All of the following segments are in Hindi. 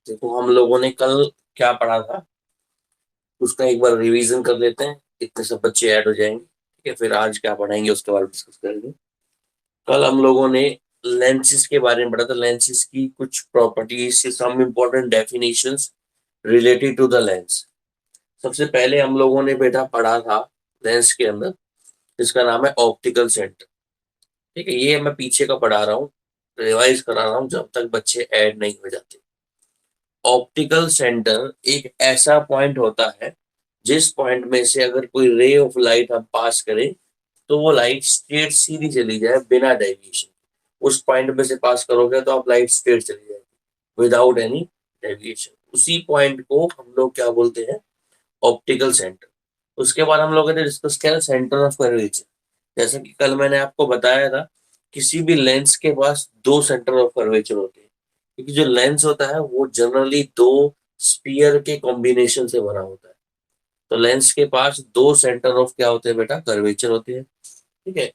देखो हम लोगों ने कल क्या पढ़ा था, उसका एक बार रिवीजन कर लेते हैं, इतने सब बच्चे ऐड हो जाएंगे। ठीक है, फिर आज क्या पढ़ाएंगे उसके बारे में डिस्कस करेंगे। कल हम लोगों ने लेंसेज के बारे में पढ़ा था, लेंसेज की कुछ properties, some important definitions related to the lens. सबसे पहले हम लोगों ने बेटा पढ़ा था लेंस के अंदर, जिसका नाम है ऑप्टिकल सेंटर। ठीक है, ये मैं पीछे का पढ़ा रहा हूँ, रिवाइज करा रहा हूँ जब तक बच्चे ऐड नहीं हो जाते। ऑप्टिकल सेंटर एक ऐसा पॉइंट होता है जिस पॉइंट में से अगर कोई रे ऑफ लाइट हम पास करें तो वो लाइट स्ट्रेट सीधी चली जाए बिना डेविएशन। उस पॉइंट में से पास करोगे तो आप लाइट स्ट्रेट चली जाएगी विदाउट एनी डेविएशन। उसी पॉइंट को हम लोग क्या बोलते हैं, ऑप्टिकल सेंटर। उसके बाद हम लोग ने डिस्कस किया सेंटर ऑफ कर्वेचर। जैसा कि कल मैंने आपको बताया था, किसी भी लेंस के पास दो सेंटर ऑफ कर्वेचर होते हैं, क्योंकि जो लेंस होता है वो जनरली दो स्पीयर के कॉम्बिनेशन से बना होता है। तो लेंस के पास दो सेंटर ऑफ क्या होते हैं बेटा, कर्वेचर होते हैं। ठीक है,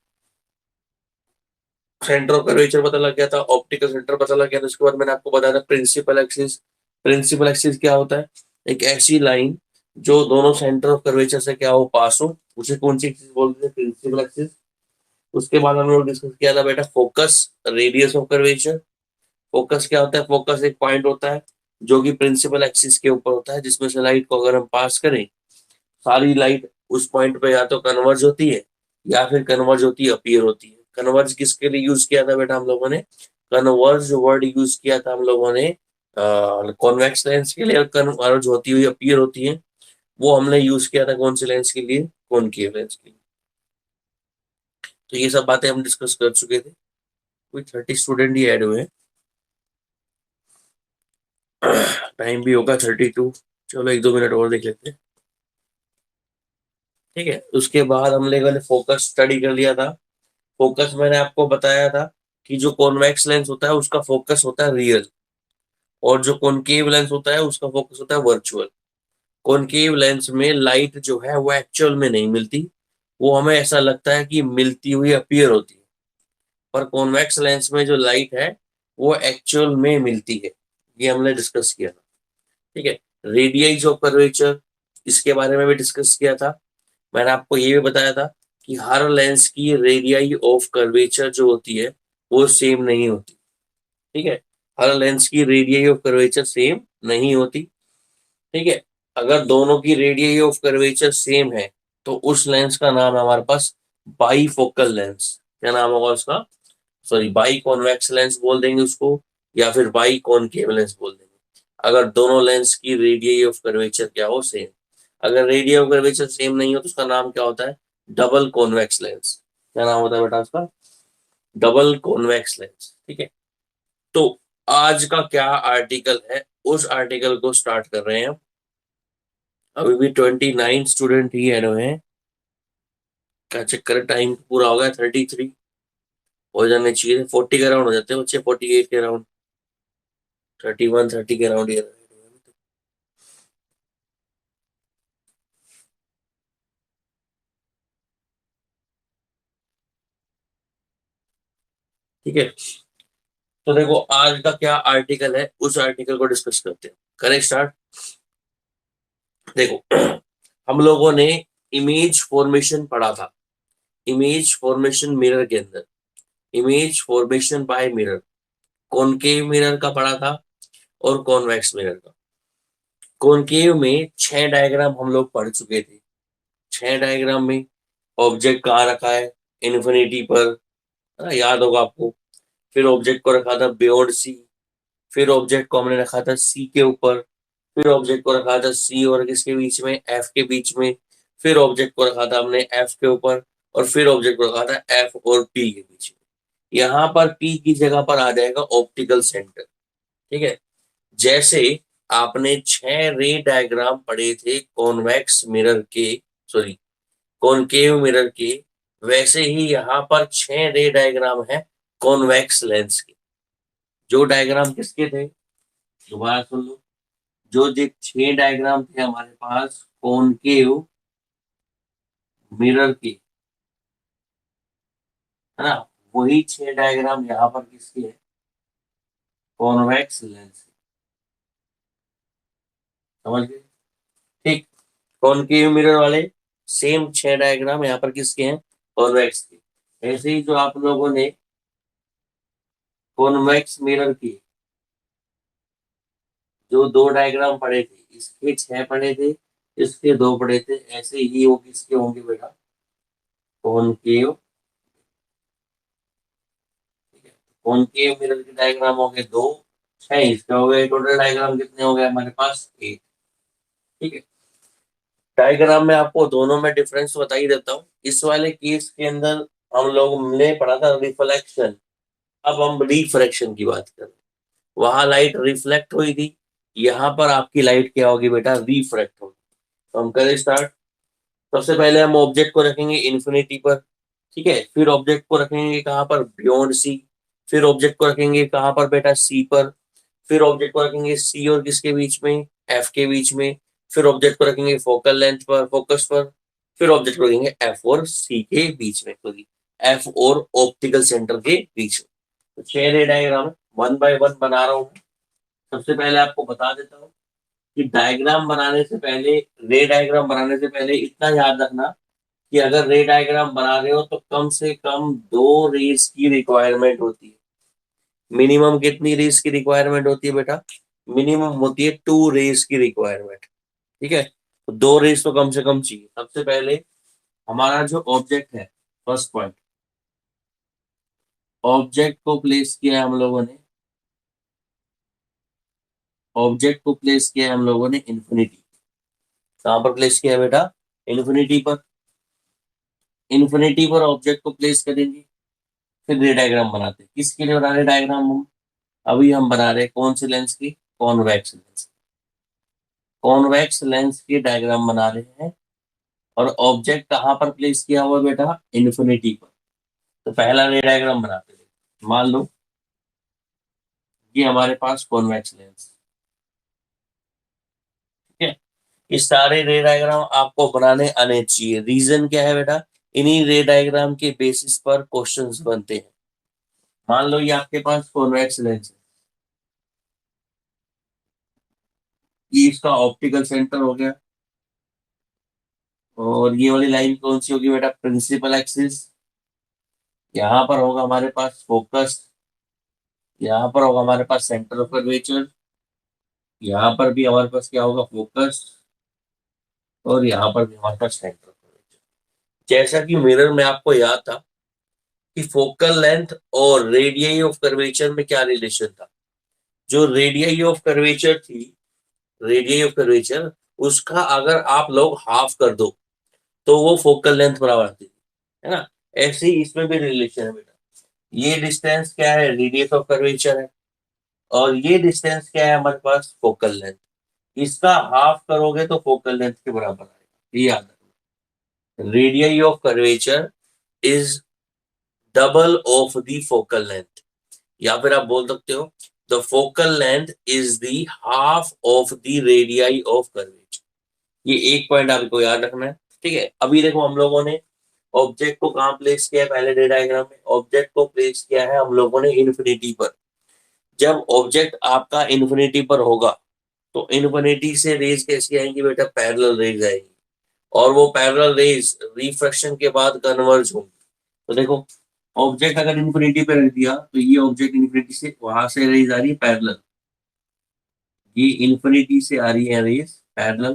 सेंटर ऑफ कर्वेचर पता लग गया था, ऑप्टिकल सेंटर पता लग गया था। उसके बाद मैंने आपको बताया था प्रिंसिपल एक्सिस। प्रिंसिपल एक्सिस क्या होता है, एक ऐसी लाइन जो दोनों सेंटर ऑफ कर्वेचर से क्या हो, पास हो, उसे कौन सी एक्सिस बोलते हैं, प्रिंसिपल एक्सिस। उसके बाद हम लोग डिस्कस किया था बेटा focus, radius of curvature. Focus क्या होता है, फोकस एक पॉइंट होता है जो कि प्रिंसिपल एक्सिस के ऊपर होता है, जिसमें से लाइट को अगर हम पास करें, सारी लाइट उस पॉइंट पे या तो कन्वर्ज होती है या फिर कन्वर्ज होती है, अपीयर होती है। कन्वर्ज किसके लिए यूज किया था बेटा हम लोगों ने, कन्वर्ज वर्ड यूज किया था हम लोगों ने कॉन्वेक्स लेंस के लिए। और कन्वर्ज होती हुई अपीयर होती है, वो हमने यूज किया था कौन से लेंस के लिए, कॉनकेव लेंस के लिए। तो ये सब बातें हम डिस्कस कर चुके थे। कोई 30 स्टूडेंट ही ऐड हुए हैं। टाइम भी होगा 32। चलो एक दो मिनट और देख लेते हैं। ठीक है, उसके बाद हम लोगों ने फोकस स्टडी कर लिया था। फोकस मैंने आपको बताया था कि जो कॉन्वेक्स लेंस होता है उसका फोकस होता है रियल, और जो कॉनकेव लेंस होता है उसका फोकस होता है वर्चुअल। कॉनकेव लेंस में लाइट जो है वो एक्चुअल में नहीं मिलती, वो हमें ऐसा लगता है कि मिलती हुई अपीयर होती है। पर कॉन्वेक्स लेंस में जो लाइट है वो एक्चुअल में मिलती है। ये हमने डिस्कस किया था। ठीक है, रेडियस ऑफ कर्वेचर, इसके बारे में भी डिस्कस किया था। मैंने आपको ये भी बताया था कि हर लेंस की रेडियस ऑफ कर्वेचर जो होती है वो सेम नहीं होती। ठीक है, हर लेंस की रेडियस ऑफ कर्वेचर सेम नहीं होती। ठीक है, अगर दोनों की रेडियस ऑफ कर्वेचर सेम है तो उस लेंस का नाम है हमारे पास बाईफोकल लेंस। क्या नाम होगा उसका, सॉरी बाई कॉन्वेक्स लेंस बोल देंगे उसको, या फिर बाई कॉनकेव लेंस बोल देंगे, अगर दोनों लेंस की रेडियस ऑफ कर्वेचर क्या हो, सेम। अगर रेडियस ऑफ कर्वेचर सेम नहीं हो तो उसका नाम क्या होता है, डबल कॉन्वेक्स लेंस। क्या नाम होता है बेटा उसका, डबल कॉन्वेक्स लेंस। ठीक है, तो आज का क्या आर्टिकल है, उस आर्टिकल को स्टार्ट कर रहे हैं हम। अभी भी 29 स्टूडेंट ही ऐड हुए हैं। क्या चक्कर, टाइम पूरा हो गया, 33 हो जाने चाहिए, 40 के राउंड हो जाते हैं बच्चे, 48 के राउंड, 31 30 के राउंड ये। ठीक है, तो देखो आज का क्या आर्टिकल है, उस आर्टिकल को डिस्कस करते हैं। करें स्टार्ट। देखो हम लोगों ने इमेज फॉर्मेशन पढ़ा था, इमेज फॉर्मेशन मिरर के अंदर, image formation by mirror, concave mirror का पढ़ा था और कॉन्वेक्स मिरर का। कॉनकेव में 6 डायग्राम हम लोग पढ़ चुके थे। 6 डायग्राम में ऑब्जेक्ट कहाँ रखा है, इन्फिनिटी पर, है ना, याद होगा आपको। फिर ऑब्जेक्ट को रखा था बियॉन्ड सी, फिर ऑब्जेक्ट को हमने रखा था सी के ऊपर, फिर ऑब्जेक्ट को रखा था सी और किसके बीच में, एफ के बीच में, फिर ऑब्जेक्ट को रखा था हमने एफ के ऊपर, और फिर ऑब्जेक्ट को रखा था एफ और पी के बीच में। यहाँ पर पी की जगह पर आ जाएगा ऑप्टिकल सेंटर। ठीक है, जैसे आपने 6 रे डायग्राम पढ़े थे कॉन्वेक्स मिरर के, सॉरी कॉनकेव मिरर के, वैसे ही यहाँ पर 6 रे डायग्राम है कॉन्वेक्स लेंस के। जो डायग्राम किसके थे, दोबारा सुन लो, जो जो 6 डायग्राम थे हमारे पास कॉनकेव मिरर के, है ना, वही 6 डायग्राम यहाँ पर किसके है, कॉन्वेक्स लेंस। समझ गए? ठीक। कॉनकेव मिरर वाले सेम 6 डायग्राम यहाँ पर किसके हैं? कॉन्वेक्स के। ऐसे ही जो आप लोगों ने कॉन्वेक्स मिरर की जो 2 डायग्राम पढ़े थे, इसके 6 पढ़े थे, इसके 2 पढ़े थे, ऐसे ही वो किसके होंगे बेटा? कॉनकेव। ठीक है, कॉनकेव मिरर के डायग्राम हो गए 2, 6 इसका हो गए, टोटल डायग्राम कितने हो गए हमारे पास? 8। ठीक है। डायग्राम में आपको दोनों में डिफरेंस बता ही देता हूँ। इस वाले केस के अंदर हम लोग ने पढ़ा था रिफ्लेक्शन, अब हम रिफ्रैक्शन की बात कर रहे हैं। वहां लाइट रिफ्लेक्ट हुई थी, यहाँ पर आपकी लाइट क्या होगी बेटा? रिफ्रैक्ट होगी। तो हम करें स्टार्ट। सबसे पहले हम ऑब्जेक्ट को रखेंगे इन्फिनिटी पर। ठीक है, फिर ऑब्जेक्ट को रखेंगे कहाँ पर? Beyond C. फिर ऑब्जेक्ट को रखेंगे कहाँ पर बेटा? सी पर। फिर ऑब्जेक्ट को रखेंगे सी और किसके बीच में? एफ के बीच में। फिर ऑब्जेक्ट को रखेंगे फोकल लेंथ पर, फोकस पर। फिर ऑब्जेक्ट को रखेंगे एफ और सी के बीच में, सॉरी, एफ और ऑप्टिकल सेंटर के बीच में। तो 6 रे डायग्राम 1 बाय 1 बना रहा हूँ। सबसे पहले आपको बता देता हूँ कि डायग्राम बनाने से पहले, रे डायग्राम बनाने से पहले इतना याद रखना कि अगर रे डायग्राम बना रहे हो तो कम से कम 2 रेस की रिक्वायरमेंट होती है। मिनिमम कितनी रेस की रिक्वायरमेंट होती है बेटा? मिनिमम होती है 2 रेस की रिक्वायरमेंट। ठीक है, तो 2 रेस तो कम से कम चाहिए। सबसे पहले हमारा जो ऑब्जेक्ट है, फर्स्ट पॉइंट, ऑब्जेक्ट को प्लेस किया है हम लोगों ने, ऑब्जेक्ट को प्लेस किया है हम लोगों ने इन्फिनिटी। कहां पर प्लेस किया है बेटा? इन्फिनिटी पर। इन्फिनिटी पर ऑब्जेक्ट को प्लेस करेंगे, फिर रे डायग्राम बनाते हैं। किसके लिए बना रहे डायग्राम हम? अभी हम बना रहे हैं कौन से लेंस की? Convex lens. कॉन्वेक्स लेंस की डायग्राम बना रहे हैं। और ऑब्जेक्ट कहाँ पर प्लेस किया हुआ है बेटा? इन्फिनिटी पर। तो पहला रे डायग्राम बनाते हैं। मान लो ये हमारे पास कॉन्वेक्स लेंस, ठीक है। ये सारे रे डायग्राम आपको बनाने आने चाहिए। रीजन क्या है बेटा? इन्हीं रे डायग्राम के बेसिस पर क्वेश्चंस बनते हैं। मान लो ये आपके पास कॉन्वेक्स लेंस है, ये इसका ऑप्टिकल सेंटर हो गया। और ये वाली लाइन कौन सी होगी बेटा? Principal axis. यहाँ पर होगा हमारे पास फोकस, यहाँ पर होगा हमारे पास सेंटर ऑफ कर्वेचर, यहाँ पर भी हमारे पास क्या होगा? फोकस। और यहाँ पर भी हमारे पास सेंटर ऑफ कर्वेचर। जैसा कि मिरर में आपको याद था कि फोकल लेंथ और रेडियई ऑफ कर्वेचर में क्या रिलेशन था? जो रेडियई ऑफ कर्वेचर थी, रेडियई ऑफ कर्वेचर, उसका अगर आप लोग हाफ कर दो तो वो फोकल लेंथ बराबर आती है ना? ऐसे ही इसमें भी रिलेशन है बेटा। ये डिस्टेंस क्या है? रेडियस ऑफ कर्वेचर है। और ये डिस्टेंस क्या है हमारे पास? Focal length. इसका हाफ करोगे तो फोकल लेंथ के बराबर आएगा, ये याद रखना। Radii of curvature is double of the focal length, या फिर आप बोल सकते हो the focal length is the half of the radii of curvature. ये एक पॉइंट आपको याद रखना है। ठीक है, अभी देखो हम लोगों ने ऑब्जेक्ट को कहाँ प्लेस किया है? पहले डे डायग्राम में ऑब्जेक्ट को प्लेस किया है हम लोगों ने इन्फिनिटी पर। जब ऑब्जेक्ट आपका इन्फिनिटी पर होगा तो इन्फिनिटी से रेज कैसी आएंगी बेटा? पैरेलल रेज आएंगी। और वो पैरेलल रेज रिफ्रैक्शन के बाद कन्वर्ज होंगी। तो देखो, ऑब्जेक्ट अगर इन्फिनिटी पे रख दिया तो ये ऑब्जेक्ट इन्फिनिटी से, वहां से रेज आ रही है पैरेलल, ये इन्फिनिटी से आ रही है रेज पैरेलल।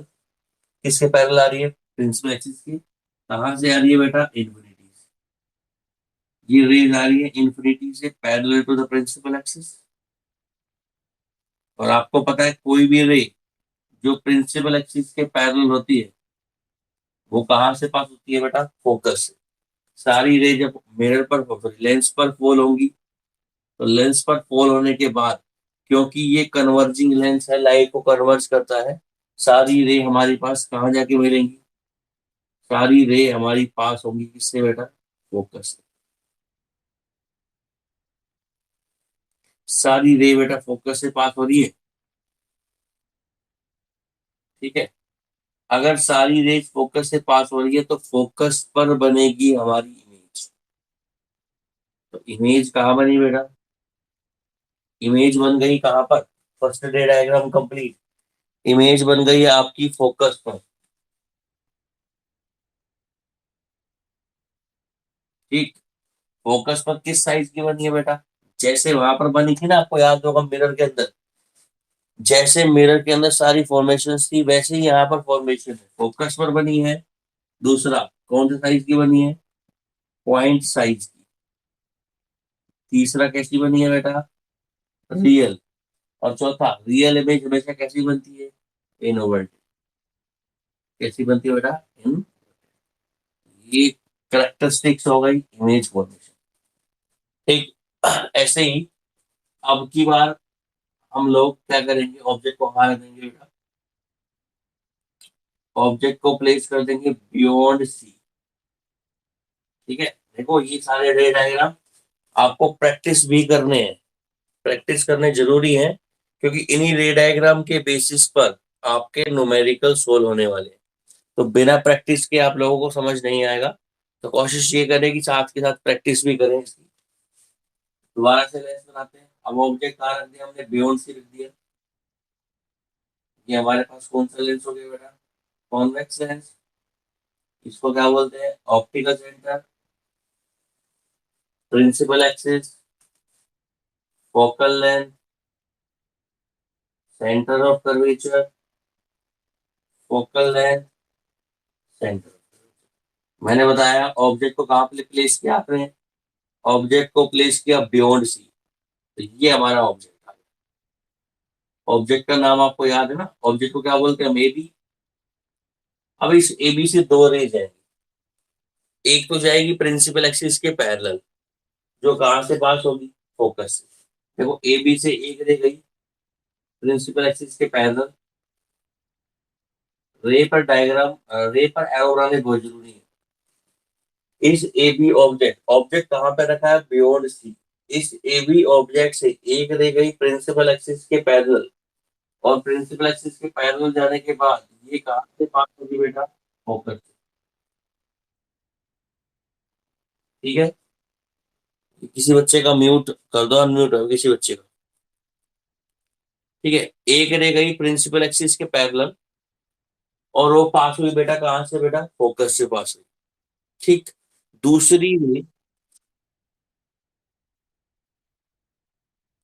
किसके पैरेलल आ रही है? प्रिंसिपल एक्सिस की। कहां से आ रही है बेटा? इन्फिनिटी से। ये रेज आ रही है इन्फिनिटी से parallel to the principal axis. और आपको पता है कोई भी रे जो प्रिंसिपल एक्सिस के पैरेलल होती है वो कहाँ से पास होती है बेटा? फोकस से। सारी रे जब मिरर पर, लेंस पर फॉल होंगी, तो लेंस पर फॉल होने के बाद, क्योंकि ये कन्वर्जिंग लेंस है, लाइट को कन्वर्ज करता है, सारी रे हमारे पास कहाँ जाके मिलेंगी? सारी रे हमारी पास होंगी किससे बेटा? फोकस से। सारी रे बेटा फोकस से पास हो रही है। ठीक है, अगर सारी रेज फोकस से पास हो रही है तो फोकस पर बनेगी हमारी इमेज। तो इमेज कहाँ बनी बेटा? इमेज बन गई कहाँ पर? First day diagram complete. Image बन गई है आपकी फोकस पर। ठीक, फोकस पर किस साइज की बनी है बेटा? जैसे वहां पर बनी थी ना, आपको याद होगा मिरर के अंदर, जैसे मिरर के अंदर सारी फॉर्मेशन थी वैसे ही यहाँ पर फॉर्मेशन है, फोकस पर बनी है। दूसरा, कौन से साइज की बनी है? पॉइंट साइज की। तीसरा, कैसी बनी है बेटा? रियल। और चौथा, रियल इमेज हमेशा कैसी बनती है? इनोवर्टेड। कैसी बनती है बेटा? इन। ये करेक्टरिस्टिक्स हो गई इमेज फॉर्मेशन। ठीक, ऐसे ही अब की बार हम लोग क्या करेंगे, ऑब्जेक्ट को कहाँ रखेंगे बेटा? ऑब्जेक्ट को प्लेस कर देंगे बियॉन्ड सी। ठीक है, देखो ये सारे रे डायग्राम आपको प्रैक्टिस भी करने हैं, प्रैक्टिस करने जरूरी है, क्योंकि इन्हीं रे डायग्राम के बेसिस पर आपके न्यूमेरिकल सोल्व होने वाले हैं। तो बिना प्रैक्टिस के आप लोगों को समझ नहीं आएगा। तो कोशिश ये करें कि साथ के साथ प्रैक्टिस भी करें इसकी। दोबारा से लेंस बनाते हैं। अब ऑब्जेक्ट कहाँ रख दिया हमने? बियॉन्ड सी रख दिया। ये हमारे पास कौन सा लेंस हो गया बेटा? Convex lens. इसको क्या बोलते हैं? Optical centre, principal axis, focal length, centre of curvature, focal length, centre. मैंने बताया ऑब्जेक्ट को कहाँ पे प्लेस किया आपने? ऑब्जेक्ट को प्लेस किया बियॉन्ड सी। तो ये हमारा ऑब्जेक्ट आ गया। ऑब्जेक्ट का नाम आपको याद है ना? ऑब्जेक्ट को क्या बोलते हैं हम? एबी। अब इस एबी से दो रेज है। एक तो जाएगी प्रिंसिपल एक्सिस के पैरेलल, जो कहाँ से पास होगी? फोकस से। देखो एबी से एक रे गई प्रिंसिपल एक्सिस के पैरेलल। रे पर डायग्राम, रे पर एरो बनाने बहुत जरूरी है। इस ए बी ऑब्जेक्ट, ऑब्जेक्ट कहाँ पे रखा है? Beyond C. इस ए बी ऑब्जेक्ट से एक रे गई प्रिंसिपल एक्सिस के पैरेलल, और प्रिंसिपल एक्सिस के पैरेलल जाने के बाद ये कहाँ से पास होगी बेटा? फोकस से। ठीक है, किसी बच्चे का म्यूट कर दो, अनम्यूट हो किसी बच्चे का। ठीक है, एक रे गई प्रिंसिपल एक्सिस के पैरेलल, और वो पास हुई बेटा कहाँ से? बेटा फोकस से पास हुई। ठीक, दूसरी रे,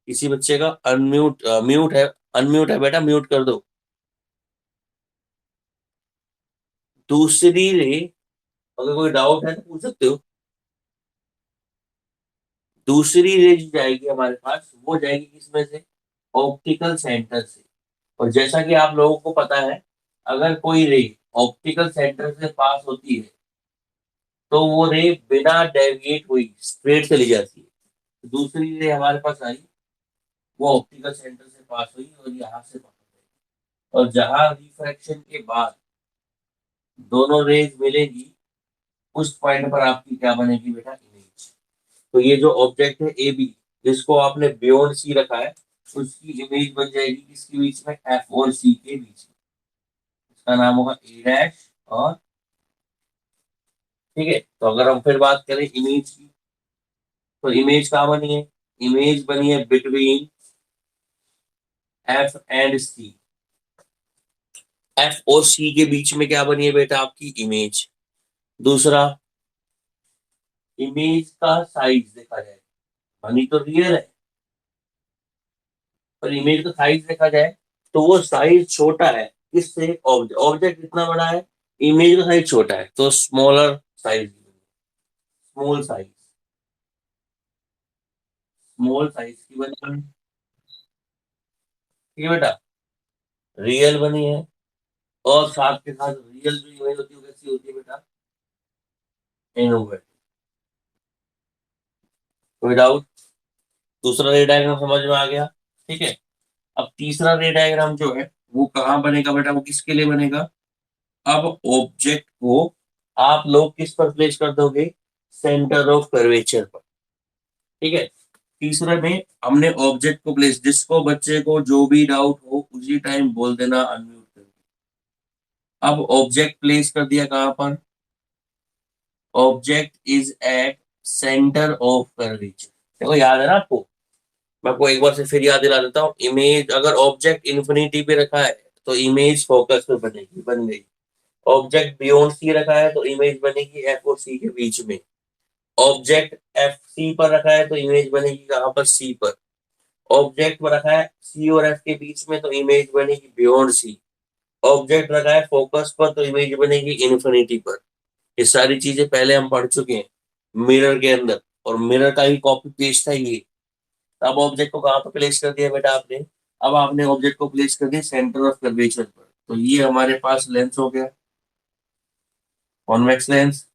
किसी बच्चे का अनम्यूट, म्यूट है, अनम्यूट है बेटा, म्यूट कर दो। दूसरी रे, अगर कोई डाउट है तो पूछ सकते हो। दूसरी रे जो जाएगी हमारे पास, वो जाएगी किसमें से? ऑप्टिकल सेंटर से। और जैसा कि आप लोगों को पता है, अगर कोई रे ऑप्टिकल सेंटर से पास होती है तो वो रे बिना डेविएट हुई स्ट्रेट चली जाती है। दूसरी रे हमारे पास आई, वो ऑप्टिकल सेंटर से पास हुई और यहाँ से पास हुई, और जहां रिफ्रैक्शन के बाद दोनों रेज मिलेगी, उस पॉइंट पर आपकी क्या बनेगी बेटा? इमेज। तो ये जो ऑब्जेक्ट है ए बी, जिसको आपने बियॉन्ड सी रखा है, उसकी इमेज बन जाएगी किसके बीच में? एफ और सी के बीच में। इसका नाम होगा ए डैश और। ठीक है, तो अगर हम फिर बात करें इमेज की, तो इमेज कहाँ बनी है? इमेज बनी है between F and C. F और सी के बीच में क्या बनी है बेटा? आपकी इमेज। दूसरा, इमेज का साइज देखा जाए, बनी तो रियल है, पर इमेज का साइज देखा जाए तो वो साइज छोटा है। किससे? ऑब्जेक्ट, ऑब्जेक्ट इतना बड़ा है, इमेज का साइज छोटा है, तो smaller size, small size, small size की बनी है। ठीक है बेटा, रियल बनी है। और साथ के साथ रियल जो इमेज होती है वो कैसी होती है बेटा? इनोवेट। कोई डाउट? दूसरा रे डायग्राम समझ में आ गया? ठीक है, अब तीसरा रे डायग्राम जो है वो कहाँ बनेगा बेटा? वो किसके लिए बनेगा? अब ऑब्जेक्ट को आप लोग किस पर प्लेस कर दोगे? सेंटर ऑफ कर्वेचर पर। ठीक है, तीसरे में हमने ऑब्जेक्ट को प्लेस, जिसको बच्चे को जो भी डाउट हो उसी टाइम बोल देना अनम्यूट करके। अब ऑब्जेक्ट प्लेस कर दिया कहां पर? Object is at centre of curvature. देखो याद है ना आपको? मैं आपको एक बार से फिर याद दिला देता हूँ। इमेज, अगर ऑब्जेक्ट इन्फिनिटी पे रखा है तो इमेज फोकस पे बनेगी, बन गई। ऑब्जेक्ट बियॉन्ड सी रखा है तो इमेज बनेगी एफ और सी के बीच में। ऑब्जेक्ट एफ सी पर रखा है तो इमेज बनेगी कहां पर, सी पर। ऑब्जेक्ट रखा है सी और एफ के बीच में तो इमेज बनेगी बियॉन्ड सी। ऑब्जेक्ट रखा है फोकस पर तो इमेज बनेगी इन्फिनिटी पर। ये सारी चीजें पहले हम पढ़ चुके हैं मिरर के अंदर, और मिरर का ही कॉपी पेस्ट था ये। अब ऑब्जेक्ट को कहाँ पर प्लेस कर दिया बेटा आपने, अब आपने ऑब्जेक्ट को प्लेस कर दिया सेंटर ऑफ कर्वेचर पर। तो ये हमारे पास लेंस हो गया, कॉन्वेक्स लेंस।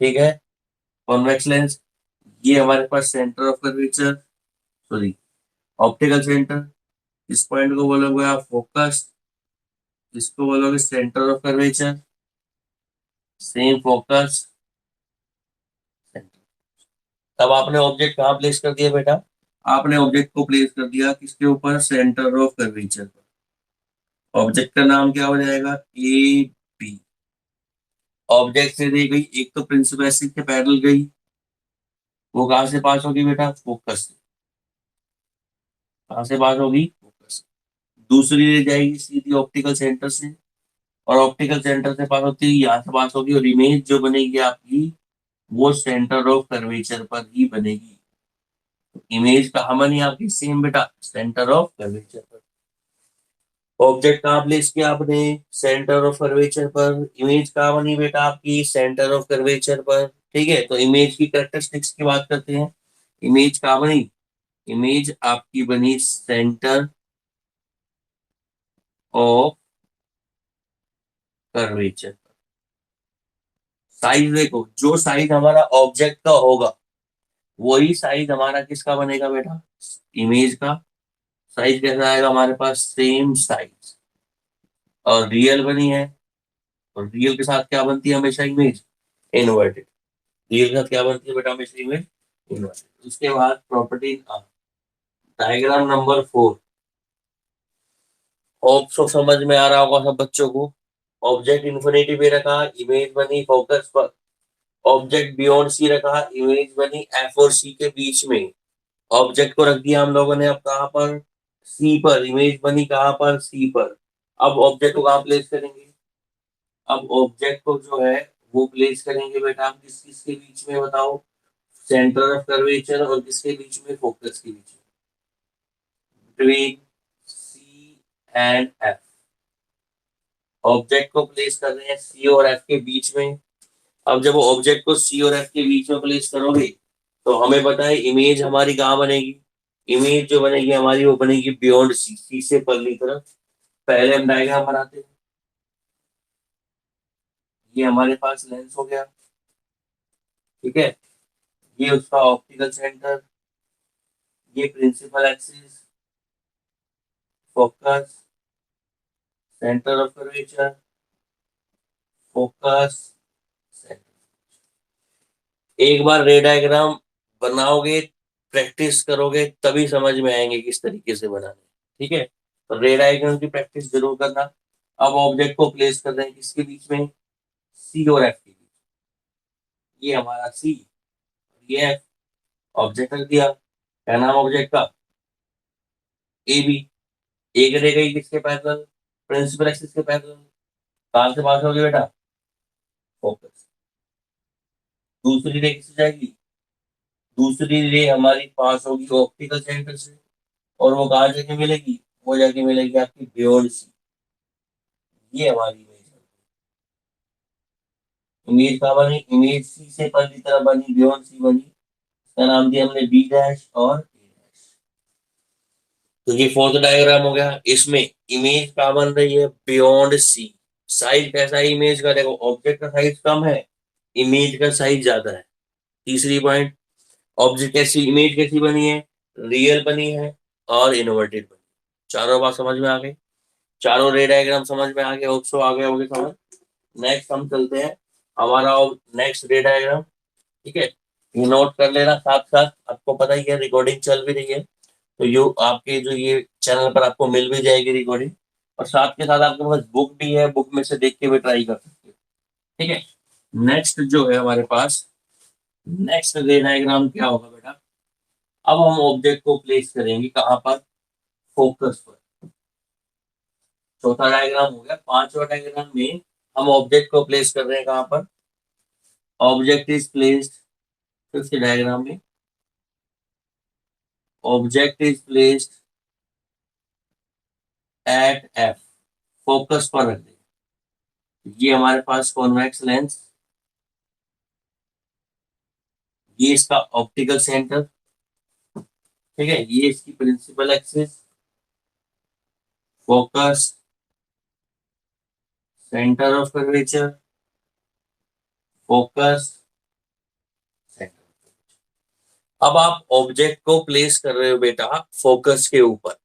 ठीक है, कॉन्वेक्स लेंस। ये हमारे पास centre of curvature, sorry optical centre. इस पॉइंट को बोलोगे आप फोकस, इसको बोलोगे centre of curvature. Same focus, तब आपने ऑब्जेक्ट कहाँ प्लेस कर दिया बेटा, आपने ऑब्जेक्ट को प्लेस कर दिया किसके ऊपर, सेंटर ऑफ कर्वेचर पर। ऑब्जेक्ट का नाम क्या हो जाएगा, ए बी। ऑब्जेक्ट से दी गई एक तो प्रिंसिपल एक्सिस के पैरेलल गई, वो कहाँ से पास होगी बेटा, फोकस से। कहाँ से पास होगी, फोकस से। दूसरी ले जाएगी सीधी ऑप्टिकल सेंटर से, और ऑप्टिकल सेंटर से पास होती है यहाँ से पास होगी, और इमेज जो बनेगी आपकी वो सेंटर ऑफ कर्वेचर पर ही बनेगी। इमेज कहाँ बनी आपकी, सेम बेटा सेंटर ऑफ कर्वेचर पर। ऑब्जेक्ट कहाँ प्लेस किया आपने, सेंटर ऑफ कर्वेचर पर। इमेज कहाँ बनी बेटा आपकी, सेंटर ऑफ कर्वेचर पर। ठीक है, तो इमेज की कैरेक्टरिस्टिक्स की बात करते हैं। इमेज कहाँ बनी, इमेज आपकी बनी सेंटर ऑफ कर्वेचर। साइज देखो, जो साइज हमारा ऑब्जेक्ट का होगा वही साइज हमारा किसका बनेगा बेटा, इमेज का। साइज कैसा आएगा हमारे पास, सेम साइज। और रियल बनी है, और रियल के साथ क्या बनती है हमेशा, इमेज इनवर्टेड। रियल के साथ क्या बनती है बेटा, हमेशा इमेज इनवर्टेड। उसके बाद property diagram number 4। Hope so समझ में आ रहा होगा सब बच्चों को। ऑब्जेक्ट इन्फिनिटी पे रखा, इमेज बनी फोकस पर। ऑब्जेक्ट बियॉन्ड सी रखा, इमेज बनी एफ और सी के बीच में। ऑब्जेक्ट को रख दिया हम लोगों ने अब कहाँ पर, सी पर। इमेज बनी कहाँ पर, सी पर। अब ऑब्जेक्ट को कहाँ प्लेस करेंगे, अब ऑब्जेक्ट को जो है वो प्लेस करेंगे बेटा हम किस किसके बीच में बताओ, सेंटर ऑफ कर्वेचर और किसके बीच में, फोकस के बीच में, between C and F. Object को प्लेस कर रहे हैं सी और एफ के बीच में। अब जब वो ऑब्जेक्ट को सी और एफ के बीच में प्लेस करोगे तो हमें पता है इमेज हमारी कहाँ बनेगी। इमेज जो बनेगी हमारी वो बनेगी बियॉन्ड सी, सी से परली तरफ। पहले हम डायग्राम बनाते हैं। ये हमारे पास लेंस हो गया, ठीक है। ये उसका ऑप्टिकल सेंटर, ये principal axis, focus, centre of curvature, focus, centre. एक बार रे डायग्राम बनाओगे, प्रैक्टिस करोगे तभी समझ में आएंगे किस तरीके से बनाने। ठीक है, तो रे डायग्राम की प्रैक्टिस जरूर करना। अब ऑब्जेक्ट को प्लेस कर रहे हैं किसके बीच में, सी और एफ के बीच। ये हमारा सी, ये एफ। ऑब्जेक्ट रख दिया, क्या नाम ऑब्जेक्ट का, ए बी। एक रह गई किसके पैरेलल, प्रिंसिपल एक्सिस के पैरेलल। कहां से पास होगी बेटा, फोकस। दूसरी रे किससे जाएगी, दूसरी रे हमारी पास होगी ऑप्टिकल सेंटर से, और वो कहाँ जाके मिलेगी, वो जाके मिलेगी आपकी बियॉन्ड सी। ये हमारी इमेज है। इमेज कहाँ बनी, इमेज सी से पहली तरफ बनी, बियॉन्ड सी बनी। इसका नाम दिया हमने बी डैश और ए डैश। तो ये फोर्थ डायग्राम हो गया। इसमें इमेज कहाँ बन रही है, बियॉन्ड सी। साइज कैसा है इमेज का, देखो ऑब्जेक्ट का साइज कम है, इमेज का साइज ज्यादा है। तीसरी पॉइंट, ऑब्जेक्ट कैसी, इमेज कैसी बनी है, रियल बनी है और इनवर्टेड बनी। चारों बात समझ में आ गई, चारों रे डायग्राम समझ में आ गए, ऑप्शो आ गए होंगे समझ। नेक्स्ट हम चलते हैं हमारा नेक्स्ट रे डायग्राम। ठीक है, ये नोट कर लेना साथ साथ। आपको पता ही है रिकॉर्डिंग चल भी रही है, तो यू आपके जो ये चैनल पर आपको मिल भी जाएगी रिकॉर्डिंग। और साथ के साथ आपके पास बुक भी है, बुक में से देख के भी ट्राई कर सकते हो। ठीक है, नेक्स्ट जो है हमारे पास, नेक्स्ट रे डायग्राम क्या होगा बेटा, अब हम ऑब्जेक्ट को प्लेस करेंगे कहाँ पर, फोकस पर। चौथा डायग्राम हो गया। पांचवा डायग्राम में हम ऑब्जेक्ट को प्लेस कर रहे हैं कहाँ पर, object is placed, fifth diagram में object is placed at F, focus पर रख दें। ये हमारे पास कॉन्वेक्स लेंस, ये इसका ऑप्टिकल सेंटर, ठीक है, ये इसकी principal axis, focus, centre of curvature, focus, centre. अब आप ऑब्जेक्ट को प्लेस कर रहे हो बेटा फोकस के ऊपर।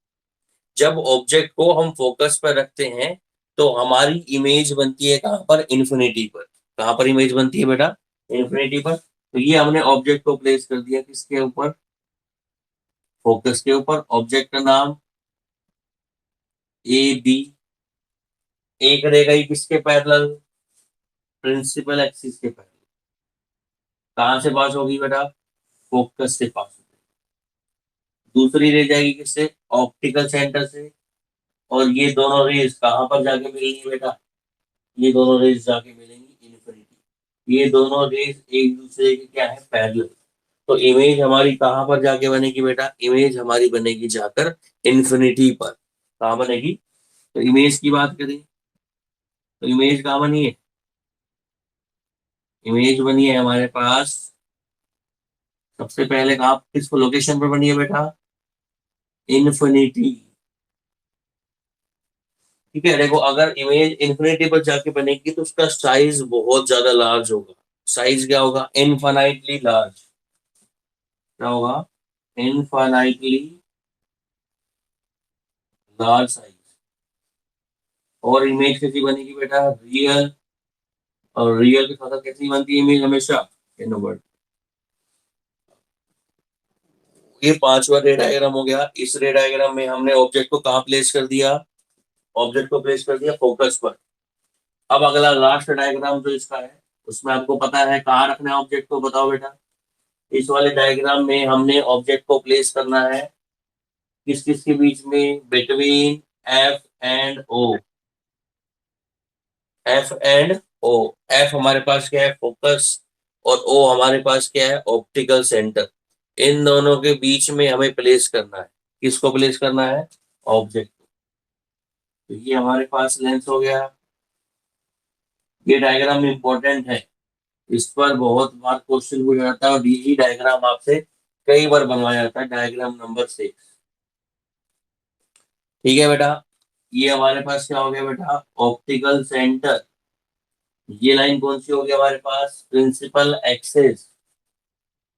जब ऑब्जेक्ट को हम फोकस पर रखते हैं तो हमारी इमेज बनती है कहाँ पर, इन्फिनिटी पर। कहाँ पर इमेज बनती है बेटा, इन्फिनिटी पर। तो ये हमने ऑब्जेक्ट को प्लेस कर दिया किसके ऊपर, फोकस के ऊपर। ऑब्जेक्ट का नाम ए बी, एक रहेगा ये किसके पैरेलल, प्रिंसिपल एक्सिस के पैरेलल। कहाँ से पास होगी बेटा, फोकस से पास होगी। दूसरी रह जाएगी किससे, ऑप्टिकल सेंटर से। और ये दोनों रेज कहाँ पर जाके मिलेंगी बेटा, ये दोनों रेज जाके मिलेंगी इन्फिनिटी। ये दोनों रेज एक दूसरे के क्या है, पैरेलल। तो इमेज हमारी कहाँ पर जाके बनेगी बेटा, इमेज हमारी बनेगी जाकर इन्फिनिटी पर। कहाँ बनेगी, तो इमेज की बात करें तो इमेज कहाँ बनी है, इमेज बनी है हमारे पास सबसे पहले कहाँ, किस लोकेशन पर बनी है बेटा, इन्फिनिटी। ठीक है, देखो अगर इमेज इन्फिनिटी पर जाके बनेगी तो उसका साइज बहुत ज्यादा लार्ज होगा। साइज क्या होगा, इनफाइनाइटली लार्ज। क्या होगा, इनफाइनाइटली लार्ज साइज। और इमेज कैसी बनेगी बेटा, रियल। और रियल के साथ कैसी बनती है इमेज हमेशा, इनवर्ट। ये पांचवा रे डायग्राम हो गया। इस रे डायग्राम में हमने ऑब्जेक्ट को कहाँ प्लेस कर दिया, ऑब्जेक्ट को प्लेस कर दिया फोकस पर। अब अगला लास्ट डायग्राम जो इसका है उसमें आपको पता है कहाँ रखना है ऑब्जेक्ट को, बताओ बेटा। इस वाले डायग्राम में हमने ऑब्जेक्ट को प्लेस करना है किस किस के बीच में, between F and O. F and O, F हमारे पास क्या है, फोकस, और ओ हमारे पास क्या है, ऑप्टिकल सेंटर। इन दोनों के बीच में हमें प्लेस करना है, किसको प्लेस करना है, ऑब्जेक्ट। तो ये हमारे पास लेंस हो गया। ये डायग्राम इंपॉर्टेंट है, इस पर बहुत बार क्वेश्चन पूछा जाता है और यही डायग्राम आपसे कई बार बनवाया जाता है, डायग्राम नंबर 6। ठीक है बेटा, ये हमारे पास क्या हो गया बेटा, ऑप्टिकल सेंटर। ये लाइन कौन सी हो गई हमारे पास, प्रिंसिपल एक्सिस।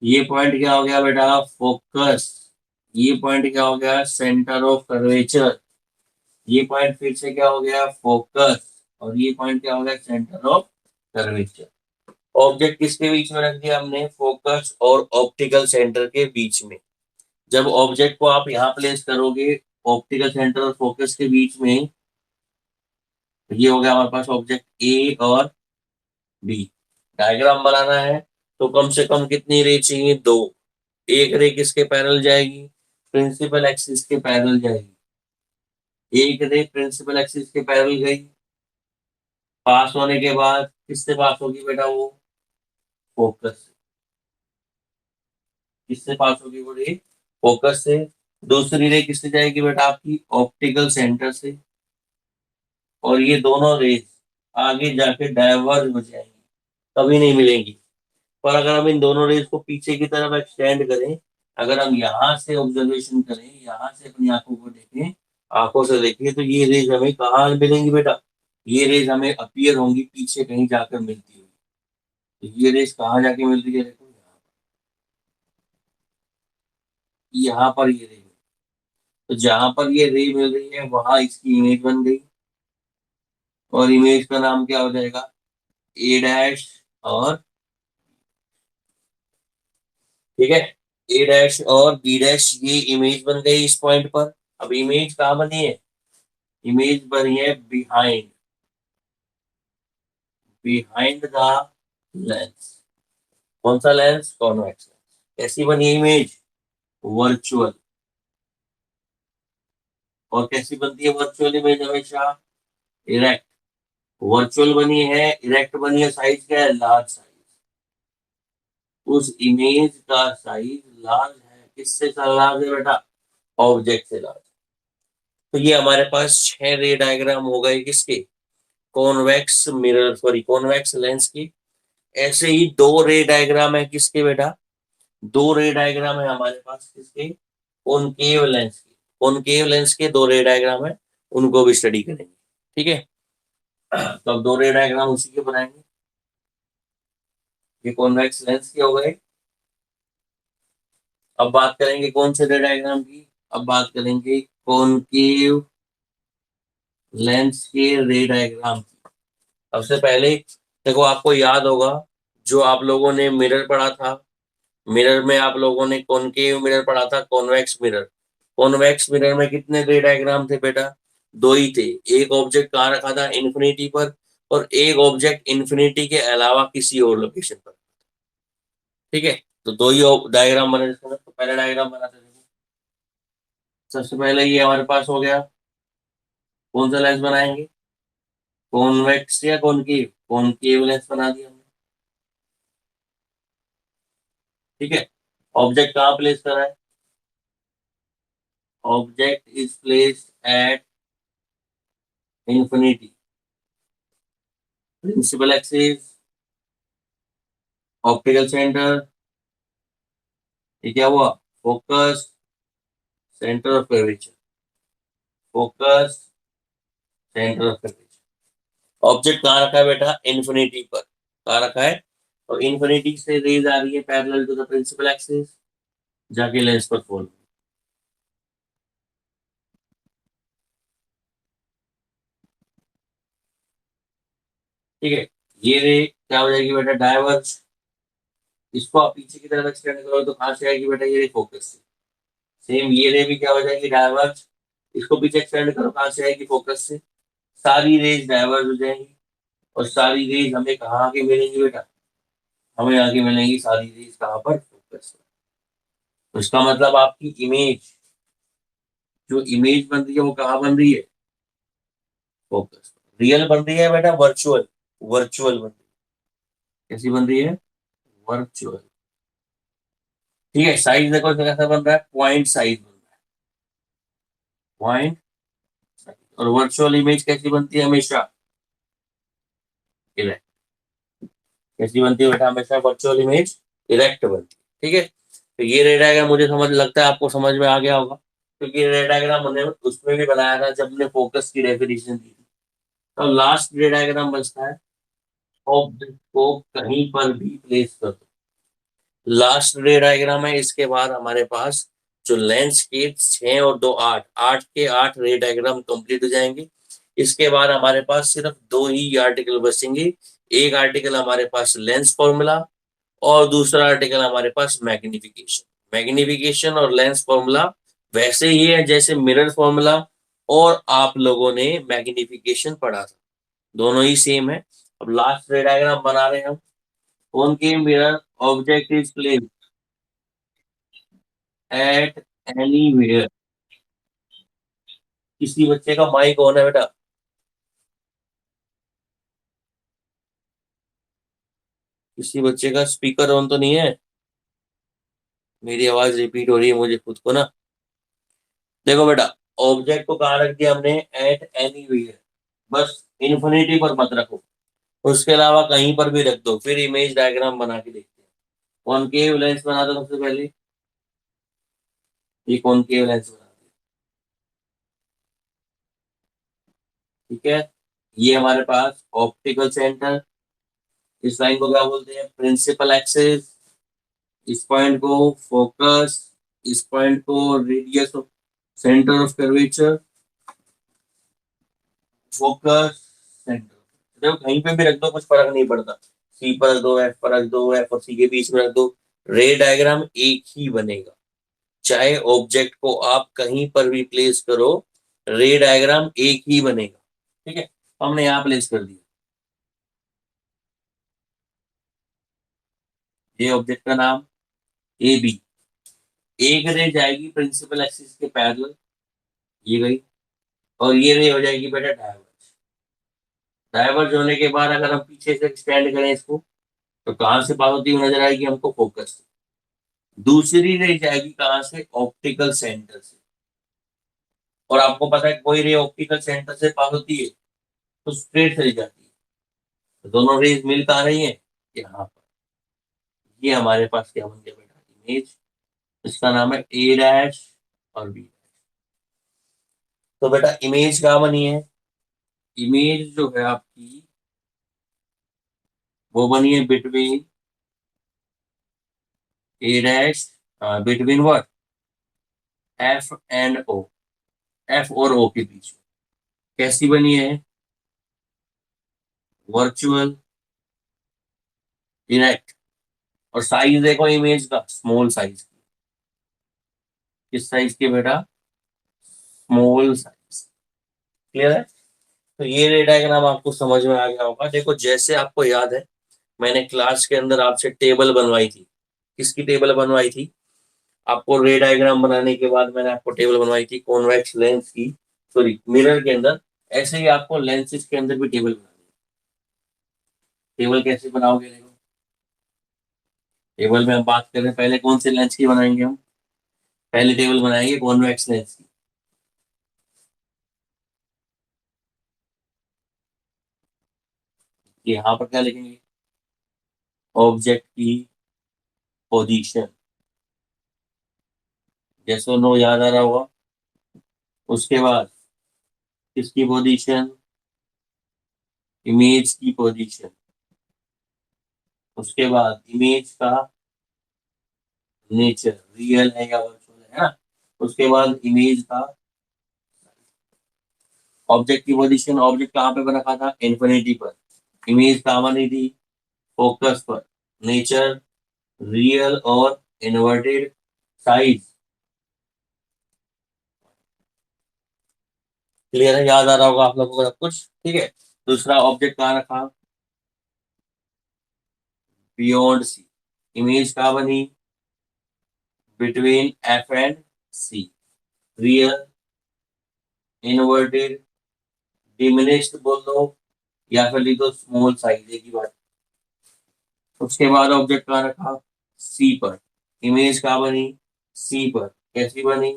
ये पॉइंट क्या हो गया बेटा, फोकस। ये पॉइंट क्या हो गया, सेंटर ऑफ कर्वेचर। ये पॉइंट फिर से क्या हो गया, फोकस। और ये पॉइंट क्या हो गया, सेंटर ऑफ कर्वेचर। ऑब्जेक्ट किसके बीच में रख दिया हमने, फोकस और ऑप्टिकल सेंटर के बीच में। जब ऑब्जेक्ट को आप यहाँ प्लेस करोगे ऑप्टिकल सेंटर और फोकस के बीच में, तो ये हो गया हमारे पास ऑब्जेक्ट ए और बी। डायग्राम बनाना है तो कम से कम कितनी रे चाहिए, दो। एक रे किसके पैरेलल जाएगी, प्रिंसिपल एक्सिस के पैरेलल जाएगी। एक रे प्रिंसिपल एक्सिस के पैरेलल गई, पास होने के बाद किससे पास होगी बेटा वो, फोकस से। किससे पास होगी वो रे, फोकस से। दूसरी रे किससे जाएगी बेटा, आपकी ऑप्टिकल सेंटर से। और ये दोनों रेज आगे जाके डाइवर्ज हो जाएंगी, कभी नहीं मिलेंगी। पर अगर हम इन दोनों रेज को पीछे की तरफ एक्सटेंड करें, अगर हम यहाँ से ऑब्जर्वेशन करें, यहाँ से अपनी आंखों को देखें, आंखों से देखें, तो ये रेज हमें कहाँ मिलेंगी बेटा, ये रेज हमें अपीयर होंगी पीछे कहीं जाकर मिलती हुई। तो ये रेज कहाँ जाके मिल रही है, देखो यहाँ पर ये रे। तो जहां पर ये रे मिल रही है वहां इसकी इमेज बन गई। और इमेज का नाम क्या हो जाएगा, ए डैश और, ठीक है, ए डैश और बी डैश, ये इमेज बन गई इस पॉइंट पर। अब इमेज कहाँ बनी है, इमेज बनी है बिहाइंड, बिहाइंड द लेंस। कौन सा लेंस, कॉन्वेक्स लेंस। कैसी बनी है इमेज, वर्चुअल। और कैसी बनती है वर्चुअल इमेज हमेशा? इरेक्ट। वर्चुअल बनी है, इरेक्ट बनी है, साइज क्या है? Large size. उस इमेज का साइज लार्ज है, किससे लार्ज है बेटा? ऑब्जेक्ट से लार्ज। तो ये हमारे पास 6 रे डायग्राम हो गए किसके? Convex mirror, sorry convex lens की। ऐसे ही 2 रे डायग्राम है किसके बेटा? 2 रे डायग्राम है हमारे पास किसके? कॉनकेव लेंस के। कॉनकेव लेंस के 2 रे डायग्राम है, उनको भी स्टडी करेंगे। ठीक है। तो अब 2 रे डायग्राम उसी के बनाएंगे। ये कॉन्वेक्स लेंस के हो गए। अब बात करेंगे कौन से रे डायग्राम की? अब बात करेंगे कॉनकेव लेंस के रे डायग्राम की। सबसे पहले देखो, आपको याद होगा जो आप लोगों ने मिरर पढ़ा था, मिरर में आप लोगों ने कॉनकेव मिरर पढ़ा था, कॉन्वेक्स मिरर। कॉन्वेक्स मिरर में कितने रे डायग्राम थे बेटा? 2 ही थे। एक ऑब्जेक्ट कहाँ रखा था? इन्फिनिटी पर। और एक ऑब्जेक्ट इन्फिनिटी के अलावा किसी और लोकेशन पर। ठीक है। तो 2 ही डायग्राम बने थे। तो पहला डायग्राम बनाते थे। सबसे पहले ये हमारे पास हो गया। कौन सा लेंस बनाएंगे? कॉन्वेक्स या कॉनकेव? कॉनकेव लेंस बना दिया हमने। ठीक है। ऑब्जेक्ट कहाँ प्लेस करा है? Object is placed at infinity. Principal axis, optical centre, ये क्या हुआ? Focus, centre of curvature. Focus, centre of curvature. Object कहाँ रखा है बेटा? इंफिनिटी पर। कहाँ रखा है? और इंफिनिटी से रेज आ रही है parallel to the principal axis, जाके लेंस पर फॉल। ठीक है। ये रे क्या हो जाएगी बेटा? डायवर्ज। इसको आप पीछे की तरफ एक्सटेंड करो तो कहाँ से आएगी बेटा? ये रे फोकस से। सेम ये रे भी क्या हो जाएगी? डायवर्ज। इसको पीछे एक्सटेंड करो, कहाँ से आएगी? फोकस से। सारी रेज डायवर्ज हो जाएंगी। और सारी रेज हमें कहाँ आके मिलेंगी बेटा? हमें आगे मिलेंगी सारी रेज कहाँ पर? फोकस पर। तो इसका मतलब आपकी इमेज, जो इमेज बन रही है वो कहाँ बन रही है? फोकस। रियल बन रही है बेटा? वर्चुअल? वर्चुअल बन रही है। कैसी बन रही है? वर्चुअल। ठीक है। साइज देखो इसका कैसा बन रहा है? पॉइंट साइज बन रहा है। Point size. और वर्चुअल इमेज कैसी बनती है हमेशा? इरेक्ट। कैसी बनती है बेटा हमेशा? वर्चुअल इमेज इरेक्ट बनती है। ठीक है। तो ये रे डायग्राम मुझे समझ लगता है आपको समझ में आ गया होगा, क्योंकि ये रे डायग्राम हमने उसमें भी बनाया था जब हमने फोकस की डेफिनेशन दी थी। तो लास्ट रे डायग्राम बचता है ऑब्जेक्ट को कहीं पर भी प्लेस कर दो। लास्ट रे डायग्राम है। इसके बाद हमारे पास जो लेंस के 6 और 2 8, 8 के 8 रे डायग्राम कंप्लीट हो जाएंगे। इसके बाद हमारे पास सिर्फ 2 ही आर्टिकल बचेंगे। एक आर्टिकल हमारे पास लेंस फॉर्मूला, और दूसरा आर्टिकल हमारे पास मैग्निफिकेशन। मैग्निफिकेशन और लेंस फॉर्मूला वैसे ही है जैसे मिरर फॉर्मूला और आप लोगों ने मैग्निफिकेशन पढ़ा था, दोनों ही सेम है। अब लास्ट रे डायग्राम बना रहे हैं हम। Concave mirror, object is placed eight anywhere. किसी बच्चे का माइक ऑन है बेटा? किसी बच्चे का स्पीकर ऑन तो नहीं है? मेरी आवाज रिपीट हो रही है मुझे खुद को ना। देखो बेटा, ऑब्जेक्ट को कहाँ रख दिया हमने? Eight anywhere. बस इन्फिनिटी पर मत रखो, उसके अलावा कहीं पर भी रख दो, फिर इमेज डायग्राम बना के देखते हैं। कॉनकेव लेंस बना दो सबसे पहले। ये कॉनकेव लेंस बना दो। ठीक है। ये हमारे पास ऑप्टिकल सेंटर। इस लाइन को क्या बोलते हैं? Principal axis. इस पॉइंट को फोकस। इस पॉइंट को radius of centre of curvature. Focus, centre. देखो कहीं पे भी रख दो, कुछ फर्क नहीं पड़ता। सी पर रख दो, एफ पर रख दो, एफ और सी के बीच में रख दो, रे डायग्राम एक ही बनेगा। चाहे ऑब्जेक्ट को आप कहीं पर भी प्लेस करो, रे डायग्राम एक ही बनेगा। ठीक है। हमने यहाँ प्लेस कर दिया। ये ऑब्जेक्ट का नाम ए बी। एक रे जाएगी प्रिंसिपल एक्सिस के पैरेलल, ये गई, और ये रे हो जाएगी बेटा डायवर्ज। डायवर्ज होने के बाद अगर हम पीछे से एक्सटेंड करें इसको, तो कहां से पास होती हुई नजर आएगी हमको? फोकस से। दूसरी रे जाएगी कहां से? ऑप्टिकल सेंटर से। और आपको पता है कोई रे ऑप्टिकल सेंटर से पास होती है तो स्ट्रेट चली जाती है। तो दोनों रेज मिल कहाँ रही है? यहाँ पर। ये हमारे पास क्या बन गया बेटा? इमेज। इसका नाम है ए डैश और बी। तो बेटा इमेज कहाँ बनी है? इमेज जो है आपकी वो बनी है between A dash, between what? F and O. F और ओ के बीच में। कैसी बनी है? Virtual direct. और साइज देखो इमेज का, स्मॉल साइज। किस साइज की बेटा? Small size. क्लियर है? तो ये रे डायग्राम आपको समझ में आ गया होगा। देखो जैसे आपको याद है, मैंने क्लास के अंदर आपसे टेबल बनवाई थी। किसकी टेबल बनवाई थी? आपको रे डायग्राम बनाने के बाद मैंने आपको टेबल बनवाई थी कॉन्वेक्स लेंस की, सॉरी मिरर के अंदर। ऐसे ही आपको लेंसेज के अंदर भी टेबल बनानी है। टेबल कैसे बनाओगे? देखो टेबल में हम बात कर रहे हैं, पहले कौन से लेंस की बनाएंगे हम? पहले टेबल बनाएंगे कॉन्वेक्स लेंस की। यहाँ पर क्या लिखेंगे? ऑब्जेक्ट की पोजीशन। जैसे नो याद आ रहा होगा। उसके बाद किसकी पोजीशन? इमेज की पोजीशन। उसके बाद इमेज का नेचर, रियल है या वर्चुअल है ना। उसके बाद इमेज का ऑब्जेक्ट की पोजीशन। ऑब्जेक्ट कहाँ पे बना रखा था? इन्फिनिटी पर। इमेज कहाँ बनी थी? फोकस पर। नेचर, रियल और इन्वर्टेड। साइज क्लियर है? याद आ रहा होगा आप लोगों को सब कुछ, ठीक है। दूसरा ऑब्जेक्ट कहाँ रखा? बियॉन्ड सी। इमेज कहाँ बनी? Between F and C. Real, inverted, diminished बोल दो, या फिर लिख दो स्मॉल साइज, एक ही बात। उसके बाद ऑब्जेक्ट कहाँ रखा? सी पर। इमेज कहाँ बनी? सी पर। कैसी बनी?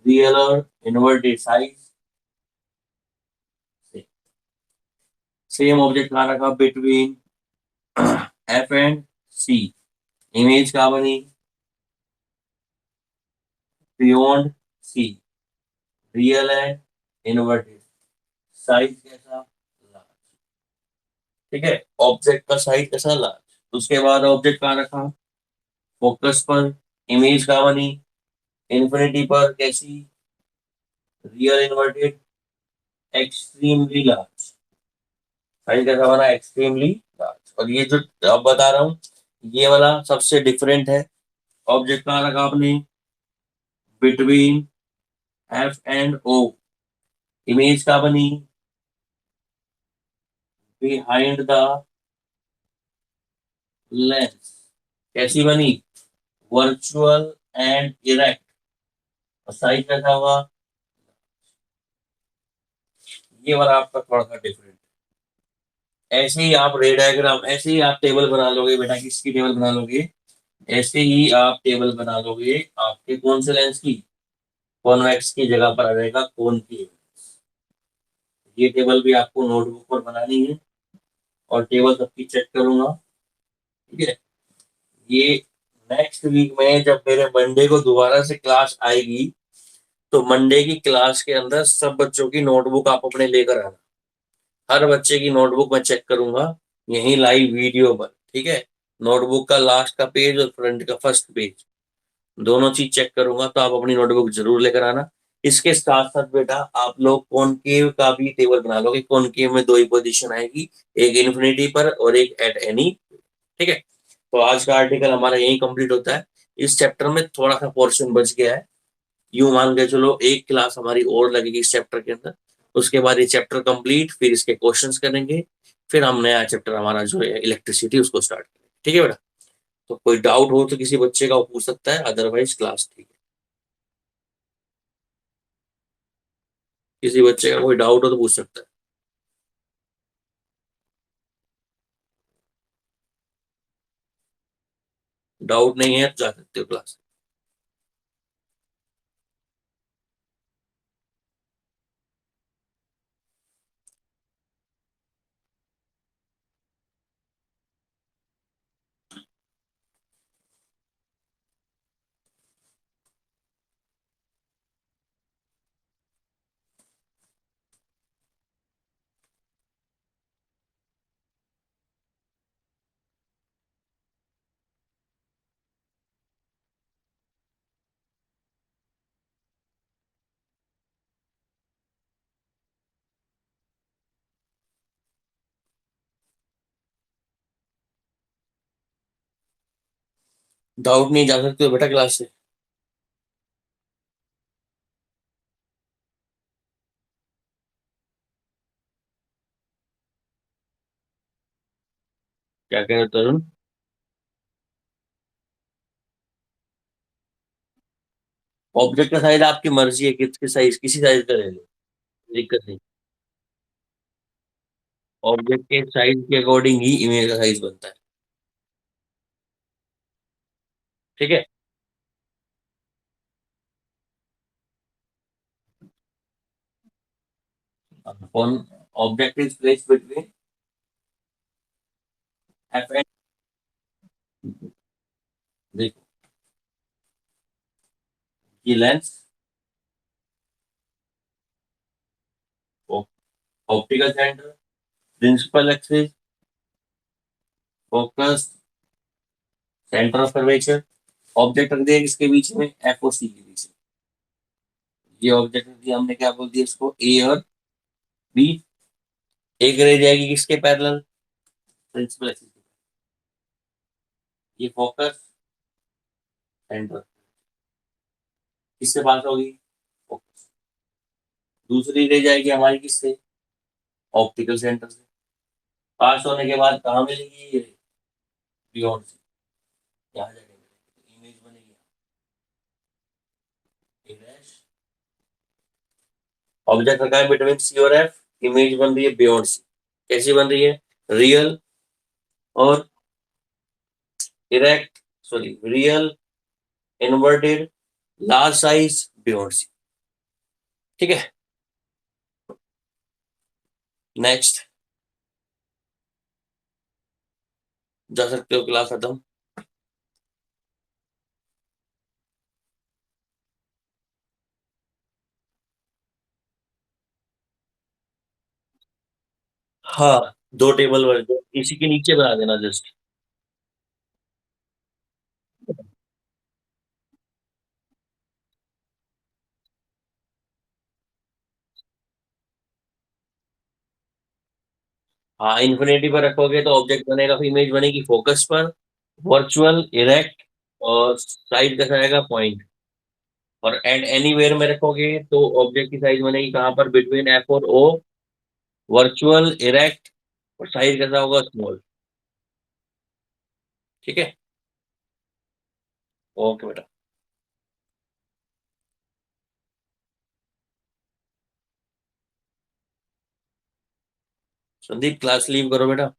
रियल और इन्वर्टेड साइज। सेम ऑब्जेक्ट कहाँ रखा? Between F and C. Image कहाँ बनी? Beyond C. Real and inverted. Size कैसा? लार्ज। ठीक है, ऑब्जेक्ट का साइज कैसा? लार्ज। उसके बाद ऑब्जेक्ट कहाँ रखा? फोकस पर। इमेज कहाँ बनी? इन्फिनिटी पर। कैसी? Real inverted, extremely large. Size कैसा बना? Extremely large. और ये जो अब बता रहा हूँ, ये वाला सबसे डिफरेंट है। ऑब्जेक्ट कहाँ रखा आपने? Between F and O. Image कहाँ बनी? Behind the lens. कैसी बनी? Virtual and erect. और साइज कैसा होगा? ये वाला आपका थोड़ा सा डिफरेंट। ऐसे ही आप रे डायग्राम, ऐसे ही आप टेबल बना लोगे बेटा। किसकी टेबल बना लोगे? ऐसे ही आप टेबल बना लोगे आपके कौन से लेंस की? कॉन्वेक्स की जगह पर आ जाएगा कौन की। ये टेबल भी आपको नोटबुक पर बनानी है, और टेबल सबकी चेक करूंगा, ठीक है। ये नेक्स्ट वीक में जब मेरे मंडे को दोबारा से क्लास आएगी, तो मंडे की क्लास के अंदर सब बच्चों की नोटबुक आप अपने लेकर आना। हर बच्चे की नोटबुक मैं चेक करूंगा यही लाइव वीडियो पर, ठीक है। नोटबुक का लास्ट का पेज और फ्रंट का फर्स्ट पेज, दोनों चीज चेक करूंगा। तो आप अपनी नोटबुक जरूर लेकर आना। इसके साथ साथ बेटा आप लोग कॉनकेव का भी टेबल बना लोगे। कॉनकेव में दो ही पोजीशन आएगी, एक इन्फिनिटी पर और एक एट एनी, ठीक है। तो आज का आर्टिकल हमारा यही कंप्लीट होता है। इस चैप्टर में थोड़ा सा पोर्शन बच गया है। यूं मान के चलो एक क्लास हमारी और लगेगी इस चैप्टर के अंदर। उसके बाद ये चैप्टर कंप्लीट, फिर इसके क्वेश्चंस करेंगे, फिर हम नया चैप्टर हमारा जो है इलेक्ट्रिसिटी उसको स्टार्ट करेंगे, ठीक है बेटा। तो कोई डाउट हो तो किसी बच्चे का वो पूछ सकता है, अदरवाइज क्लास ठीक है। किसी बच्चे का कोई डाउट हो तो पूछ सकता है। डाउट नहीं है तो जा सकते हो क्लास। डाउट नहीं, जा सकते हो बेटा क्लास से। क्या कह रहे हो तरुण? ऑब्जेक्ट का साइज आपकी मर्जी है, किसके साइज, किसी साइज का ले लो, दिक्कत नहीं। ऑब्जेक्ट के साइज के अकॉर्डिंग ही इमेज का साइज बनता है। ठीक है। कौन? Object is place between F and, देखो, ये lens, optical centre, principal axis, focus, centre of curvature. Object रख दिया किसके बीच में? एफ और सी के बीच में। ये ऑब्जेक्ट रख दिया हमने, क्या बोल दिया इसको? ए और बी। एक रह जाएगी किसके पैरेलल? Principal axis. ये फोकस, सेंटर किससे पास होगी? फोकस। दूसरी रह जाएगी हमारी किससे? ऑप्टिकल सेंटर से। पास होने के बाद कहाँ मिलेगी ये? बियॉन्ड से। यहाँ जाके इमेज बनेगी। ऑब्जेक्ट रखा है बिटवीन सी और एफ, इमेज बन रही है बियॉन्ड सी। कैसी बन रही है? रियल और erect, sorry, real, inverted, large size, beyond C. ठीक है। नेक्स्ट, जा सकते हो क्लास खत्म। हाँ, दो टेबल बन दो, इसी के नीचे बना देना जस्ट। हाँ, इन्फिनिटी पर रखोगे तो ऑब्जेक्ट बनेगा, फिर इमेज बनेगी फोकस पर, वर्चुअल, इरेक्ट, और साइड का आएगा पॉइंट। और एट एनीवेयर में रखोगे तो ऑब्जेक्ट की साइज बनेगी कहाँ पर? बिटवीन एफ और ओ, वर्चुअल, इरेक्ट, और साइज कैसा होगा? स्मॉल। ठीक है। ओके बेटा। संदीप, क्लास लीव करो बेटा।